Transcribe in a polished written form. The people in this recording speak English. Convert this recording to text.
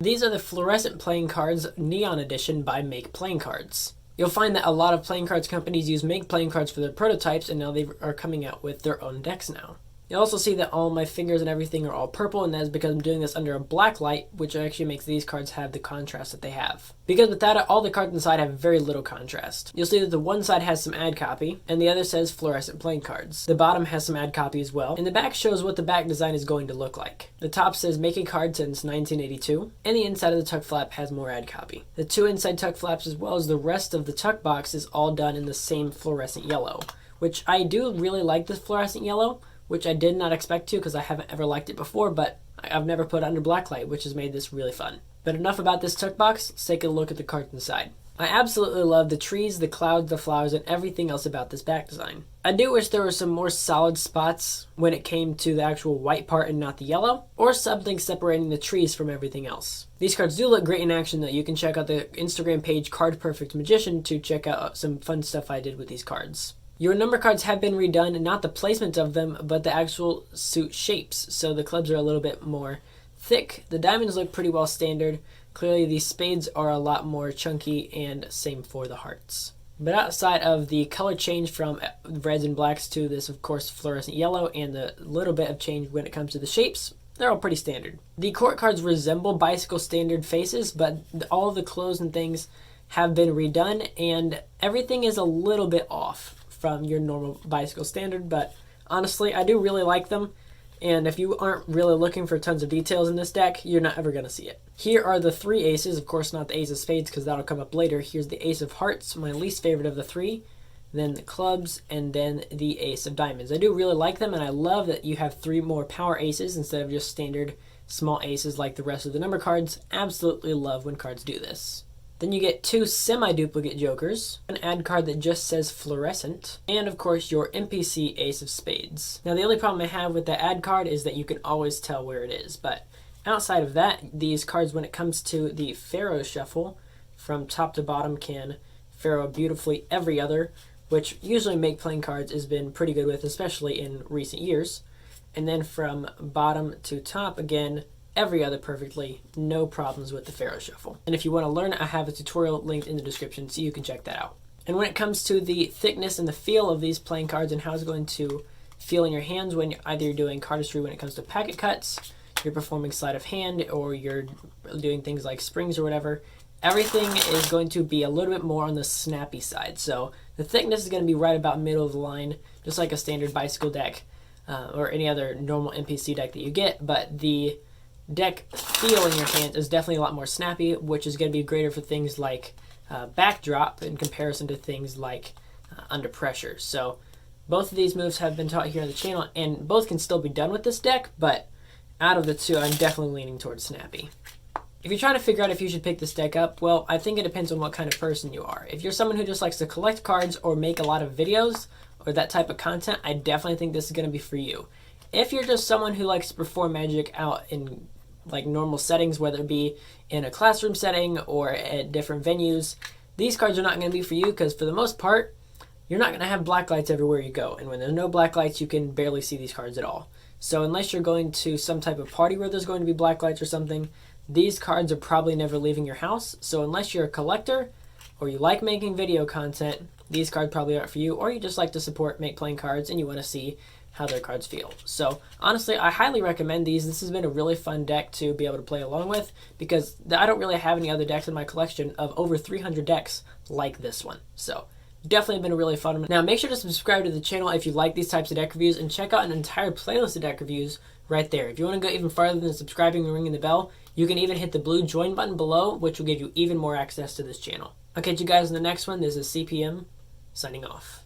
These are the Fluorescent playing cards Neon Edition by Make Playing Cards. You'll find that a lot of playing cards companies use Make playing cards for their prototypes, and now they are coming out with their own decks now. You'll also see that all my fingers and everything are all purple, and that is because I'm doing this under a black light, which actually makes these cards have the contrast that they have. Because with that, all the cards inside have very little contrast. You'll see that the one side has some ad copy, and the other says Fluorescent playing cards. The bottom has some ad copy as well, and the back shows what the back design is going to look like. The top says making cards since 1982, and the inside of the tuck flap has more ad copy. The two inside tuck flaps as well as the rest of the tuck box is all done in the same fluorescent yellow, which I do really like this fluorescent yellow, which I did not expect to because I haven't ever liked it before, but I've never put it under blacklight, which has made this really fun. But enough about this tuck box, let's take a look at the cards inside. I absolutely love the trees, the clouds, the flowers, and everything else about this back design. I do wish there were some more solid spots when it came to the actual white part and not the yellow, or something separating the trees from everything else. These cards do look great in action though. You can check out the Instagram page cardperfectmagician to check out some fun stuff I did with these cards. Your number cards have been redone, not the placement of them, but the actual suit shapes. So the clubs are a little bit more thick. The diamonds look pretty well standard. Clearly these spades are a lot more chunky, and same for the hearts. But outside of the color change from reds and blacks to this, of course, fluorescent yellow, and the little bit of change when it comes to the shapes, they're all pretty standard. The court cards resemble bicycle standard faces, but all of the clothes and things have been redone, and everything is a little bit off from your normal bicycle standard, but honestly, I do really like them, and if you aren't really looking for tons of details in this deck, you're not ever going to see it. Here are the three aces, of course not the ace of spades because that'll come up later. Here's the ace of hearts, my least favorite of the three, then the clubs, and then the ace of diamonds. I do really like them, and I love that you have three more power aces instead of just standard small aces like the rest of the number cards. Absolutely love when cards do this. Then you get two semi-duplicate jokers, an ad card that just says Fluorescent, and of course your NPC ace of spades. Now the only problem I have with the ad card is that you can always tell where it is, but outside of that, these cards, when it comes to the Pharaoh shuffle, from top to bottom can Pharaoh beautifully every other, which usually Make playing cards has been pretty good with, especially in recent years. And then from bottom to top, again, every other perfectly, no problems with the Pharaoh shuffle. And if you want to learn, I have a tutorial linked in the description so you can check that out. And when it comes to the thickness and the feel of these playing cards and how it's going to feel in your hands when you're doing cardistry when it comes to packet cuts, you're performing sleight of hand, or you're doing things like springs or whatever, everything is going to be a little bit more on the snappy side. So the thickness is going to be right about middle of the line, just like a standard bicycle deck or any other normal NPC deck that you get, but the deck feel in your hand is definitely a lot more snappy, which is going to be greater for things like backdrop in comparison to things like under pressure. So both of these moves have been taught here on the channel, and both can still be done with this deck, but out of the two, I'm definitely leaning towards snappy. If you're trying to figure out if you should pick this deck up, well, I think it depends on what kind of person you are. If you're someone who just likes to collect cards or make a lot of videos or that type of content, I definitely think this is going to be for you. If you're just someone who likes to perform magic out in like normal settings, whether it be in a classroom setting or at different venues, these cards are not going to be for you because for the most part, you're not going to have black lights everywhere you go. And when there's no black lights, you can barely see these cards at all. So unless you're going to some type of party where there's going to be black lights or something, these cards are probably never leaving your house. So unless you're a collector or you like making video content, these cards probably aren't for you, or you just like to support Make playing cards and you want to see how their cards feel. So honestly, I highly recommend these. This has been a really fun deck to be able to play along with because I don't really have any other decks in my collection of over 300 decks like this one. So definitely been a really fun one. Now make sure to subscribe to the channel if you like these types of deck reviews, and check out an entire playlist of deck reviews right there. If you want to go even farther than subscribing and ringing the bell, you can even hit the blue join button below, which will give you even more access to this channel. I'll catch you guys in the next one. This is CPM signing off.